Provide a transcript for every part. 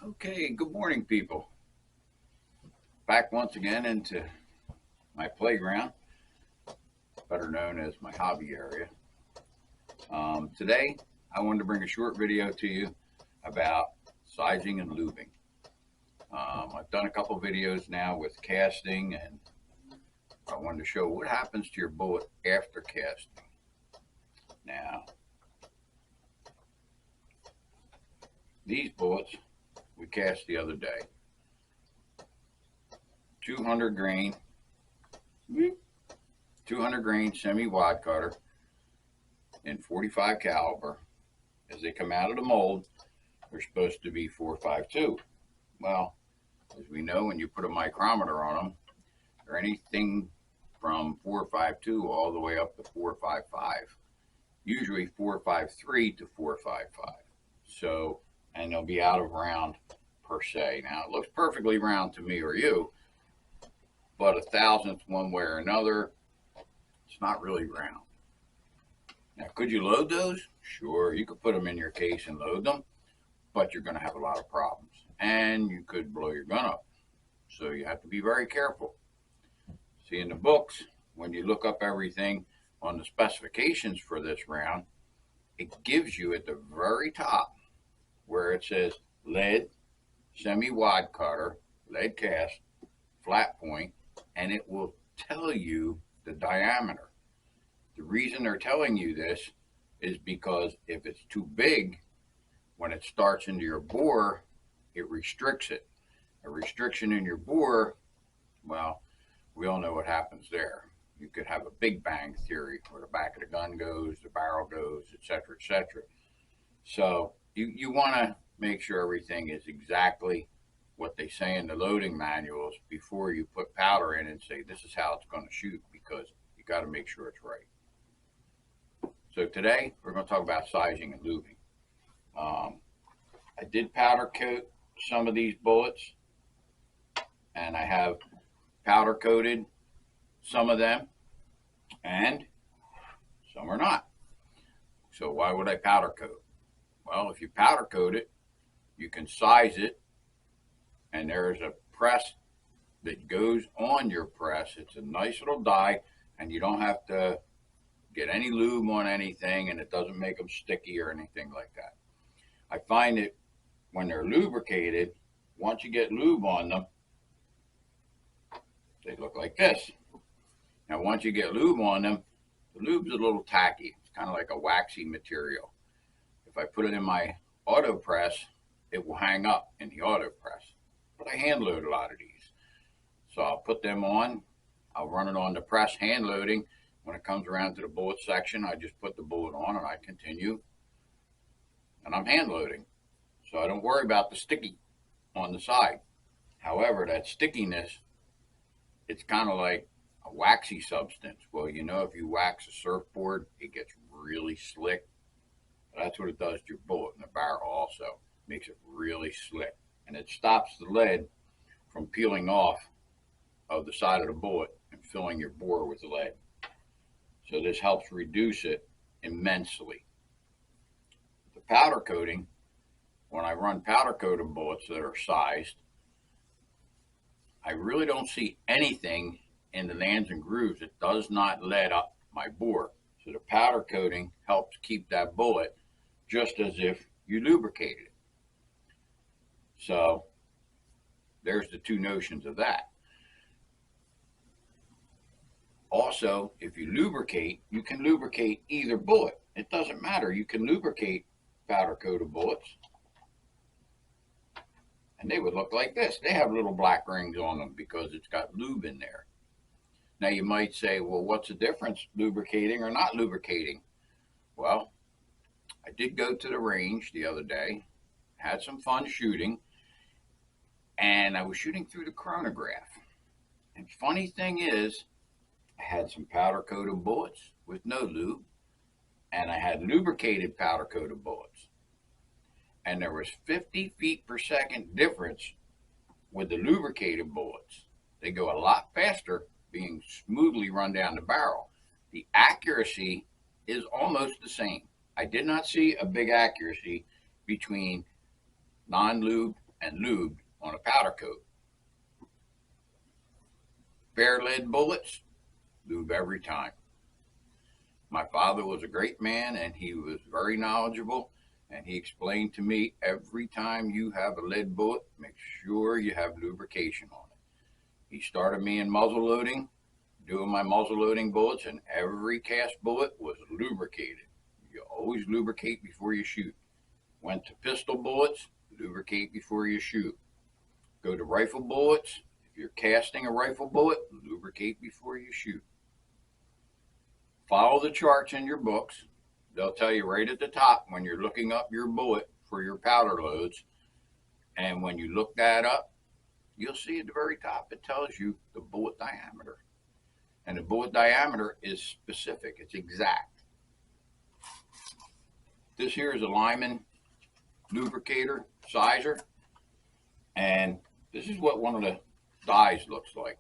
Okay, good morning, people. Back once again into my playground, better known as my hobby area. Today, I wanted to bring a short video to you about sizing and lubing. I've done a couple videos now with casting, and I wanted to show what happens to your bullet after casting. Now, these bullets we cast the other day. 200 grain 200 grain semi wad cutter in 45 caliber. As they come out of the mold, they're supposed to be 452. Well, as we know, when you put a micrometer on them, they're anything from 452 all the way up to 455. Usually 453 to 455. So, and they'll be out of round per se. Now, it looks perfectly round to me or you, but a thousandth one way or another, it's not really round. Now, could you load those? Sure, you could put them in your case and load them, but you're going to have a lot of problems, and you could blow your gun up. So you have to be very careful. See, in the books, when you look up everything on the specifications for this round, it gives you at the very top where it says lead, semi-wad cutter, lead cast, flat point, and it will tell you the diameter. The reason they're telling you this is because if it's too big, when it starts into your bore, it restricts it. A restriction in your bore, well, we all know what happens there. You could have a big bang theory where the back of the gun goes, the barrel goes, etc., etc. So you want to make sure everything is exactly what they say in the loading manuals before you put powder in and say this is how it's going to shoot, because you got to make sure it's right. So today we're going to talk about sizing and lubing. I did powder coat some of these bullets, and I have powder coated some of them, and some are not. So why would I powder coat? Well, if you powder coat it, you can size it, and there's a press that goes on your press. It's a nice little die, and you don't have to get any lube on anything, and it doesn't make them sticky or anything like that. I find that when they're lubricated, once you get lube on them, they look like this. Now, once you get lube on them, the lube's a little tacky. It's kind of like a waxy material. If I put it in my auto press, it will hang up in the auto press. But I hand load a lot of these. So I'll put them on. I'll run it on the press hand loading. When it comes around to the bullet section, I just put the bullet on and I continue. And I'm hand loading. So I don't worry about the sticky on the side. However, that stickiness, it's kind of like a waxy substance. Well, you know, if you wax a surfboard, it gets really slick. That's what it does to your bullet in the barrel also. It makes it really slick. And it stops the lead from peeling off of the side of the bullet and filling your bore with the lead. So this helps reduce it immensely. The powder coating, when I run powder coated bullets that are sized, I really don't see anything in the lands and grooves. It does not lead up my bore. So the powder coating helps keep that bullet just as if you lubricated it. So there's the two notions of that. Also, if you lubricate, you can lubricate either bullet. It doesn't matter. You can lubricate powder coated bullets, and they would look like this. They have little black rings on them because it's got lube in there. Now you might say, well, what's the difference, lubricating or not lubricating? Well, I did go to the range the other day, had some fun shooting, and I was shooting through the chronograph. And funny thing is, I had some powder coated bullets with no lube, and I had lubricated powder coated bullets. And there was 50 feet per second difference with the lubricated bullets. They go a lot faster being smoothly run down the barrel. The accuracy is almost the same. I did not see a big accuracy between non-lube and lubed on a powder coat. Bare lead bullets, lube every time. My father was a great man, and he was very knowledgeable, and he explained to me, every time you have a lead bullet, make sure you have lubrication on it. He started me in muzzle loading, doing my muzzle loading bullets, and every cast bullet was lubricated. You always lubricate before you shoot. Went to pistol bullets, lubricate before you shoot. Go to rifle bullets. If you're casting a rifle bullet, lubricate before you shoot. Follow the charts in your books. They'll tell you right at the top when you're looking up your bullet for your powder loads. And when you look that up, you'll see at the very top, it tells you the bullet diameter. And the bullet diameter is specific, it's exact. This here is a Lyman lubricator sizer. And this is what one of the dies looks like.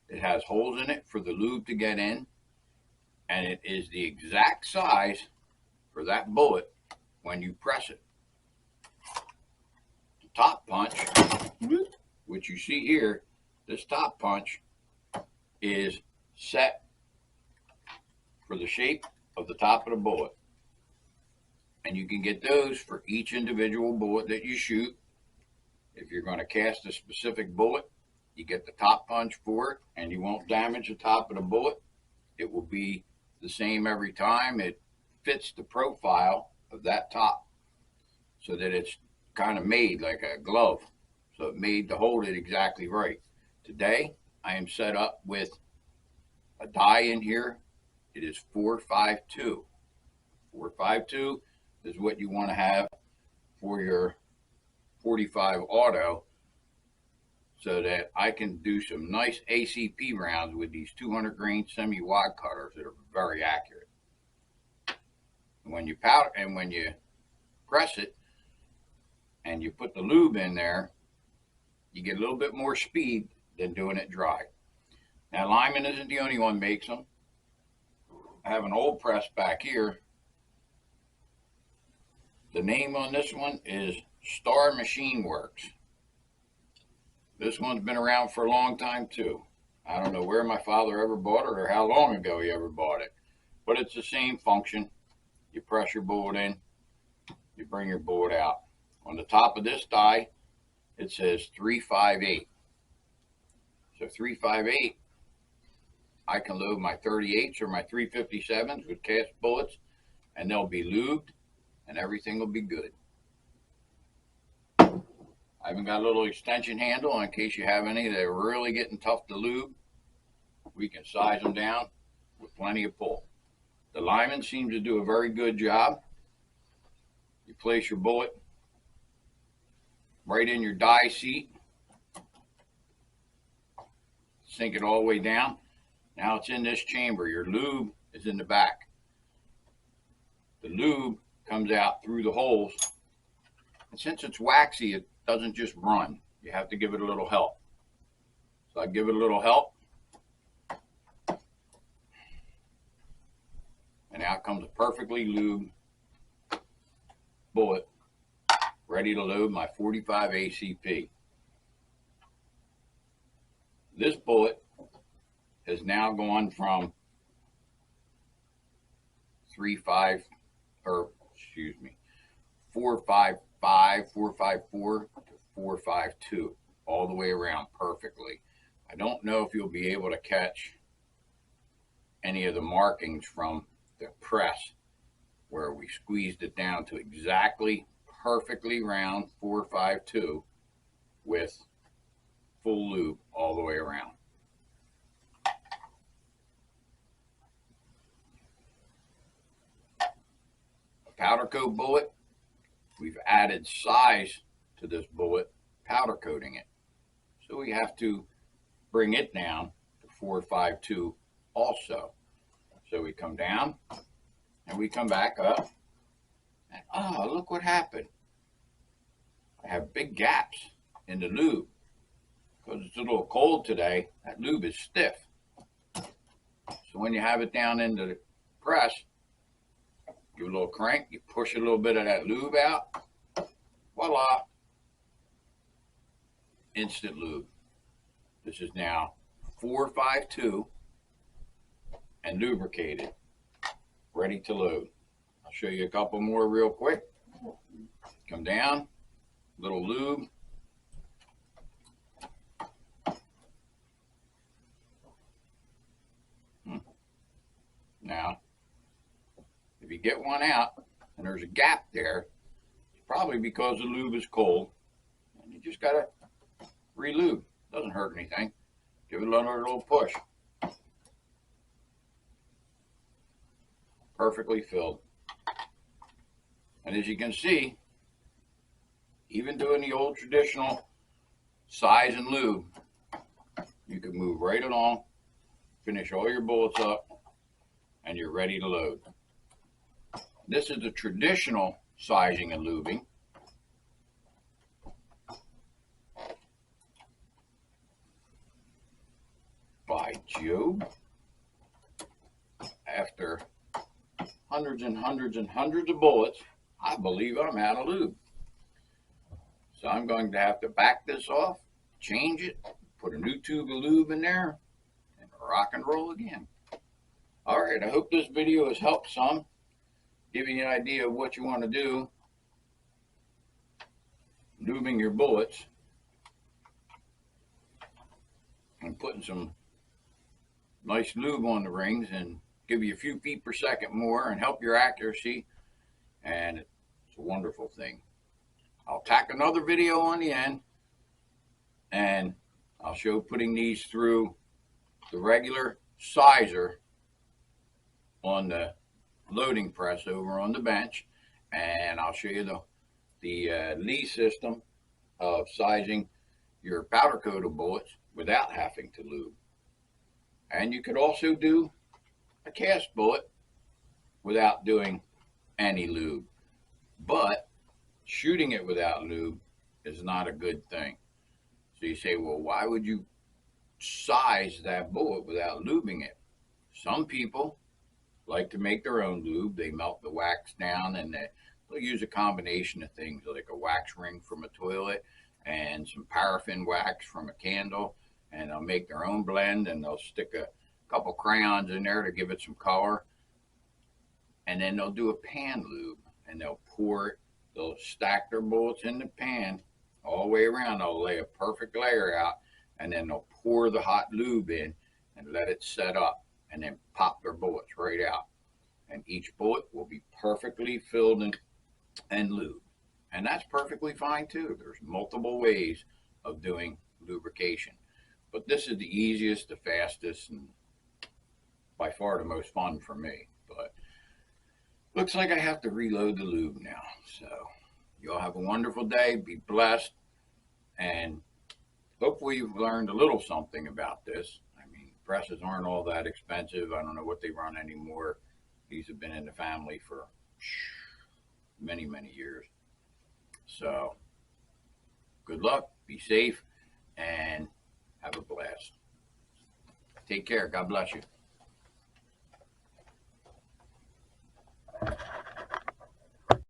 It has holes in it for the lube to get in. And it is the exact size for that bullet when you press it. The top punch, which you see here, this top punch is set for the shape of the top of the bullet. And you can get those for each individual bullet that you shoot. If you're going to cast a specific bullet, you get the top punch for it, and you won't damage the top of the bullet. It will be the same every time. It fits the profile of that top so that it's kind of made like a glove. So it made to hold it exactly right. Today, I am set up with a die in here. It is 452. 452 is what you want to have for your 45 auto, so that I can do some nice ACP rounds with these 200 grain semi-wad cutters that are very accurate. And when you powder and when you press it and you put the lube in there, you get a little bit more speed than doing it dry. Now, Lyman isn't the only one makes them. I have an old press back here. The name on this one is Star Machine Works. This one's been around for a long time too. I don't know where my father ever bought it or how long ago he ever bought it, but it's the same function. You press your bullet in, you bring your bullet out. On the top of this die, it says 358. So 358, I can load my 38s or my 357s with cast bullets, and they'll be lubed, and everything will be good. I even got a little extension handle in case you have any that are really getting tough to lube. We can size them down with plenty of pull. The Lyman seems to do a very good job. You place your bullet right in your die seat. Sink it all the way down. Now it's in this chamber. Your lube is in the back. The lube comes out through the holes. And since it's waxy, it doesn't just run. You have to give it a little help. So I give it a little help. And out comes a perfectly lubed bullet, ready to load my 45 ACP. This bullet has now gone from 455, 454 to 452, all the way around perfectly. I don't know if you'll be able to catch any of the markings from the press where we squeezed it down to exactly perfectly round 452 with full lube all the way around. A powder coat bullet, we've added size to this bullet, powder coating it. So we have to bring it down to 452 also. So we come down and we come back up, and oh, look what happened. I have big gaps in the lube. Because it's a little cold today, that lube is stiff. So when you have it down into the press, give it a little crank, you push a little bit of that lube out, voila, instant lube. This is now 452 and lubricated, ready to load. I'll show you a couple more real quick. Come down, little lube. Now, if you get one out and there's a gap there, it's probably because the lube is cold. And you just gotta re-lube. Doesn't hurt anything. Give it another little push. Perfectly filled. And as you can see, even doing the old traditional size and lube, you can move right along, finish all your bullets up, and you're ready to load. This is the traditional sizing and lubing. By Job. After hundreds and hundreds and hundreds of bullets, I believe I'm out of lube. So I'm going to have to back this off, change it, put a new tube of lube in there, and rock and roll again. All right, I hope this video has helped some, giving you an idea of what you want to do, lubing your bullets, and putting some nice lube on the rings and give you a few feet per second more and help your accuracy, and it's a wonderful thing. I'll tack another video on the end, and I'll show putting these through the regular sizer on the loading press over on the bench, and I'll show you the Lee system of sizing your powder coated bullets without having to lube. And you could also do a cast bullet without doing any lube, but shooting it without lube is not a good thing. So you say, well, why would you size that bullet without lubing it? Some people like to make their own lube. They melt the wax down, and they'll use a combination of things like a wax ring from a toilet and some paraffin wax from a candle, and they'll make their own blend, and they'll stick a couple crayons in there to give it some color, and then they'll do a pan lube, and they'll pour it. They'll stack their bullets in the pan all the way around. They'll lay a perfect layer out, and then they'll pour the hot lube in and let it set up, and then pop their bullets right out. And each bullet will be perfectly filled and lubed. And that's perfectly fine too. There's multiple ways of doing lubrication. But this is the easiest, the fastest, and by far the most fun for me. But looks like I have to reload the lube now. So you all have a wonderful day. Be blessed. And hopefully you've learned a little something about this. I mean, presses aren't all that expensive. I don't know what they run anymore. These have been in the family for many, many years. So good luck. Be safe and have a blast. Take care. God bless you.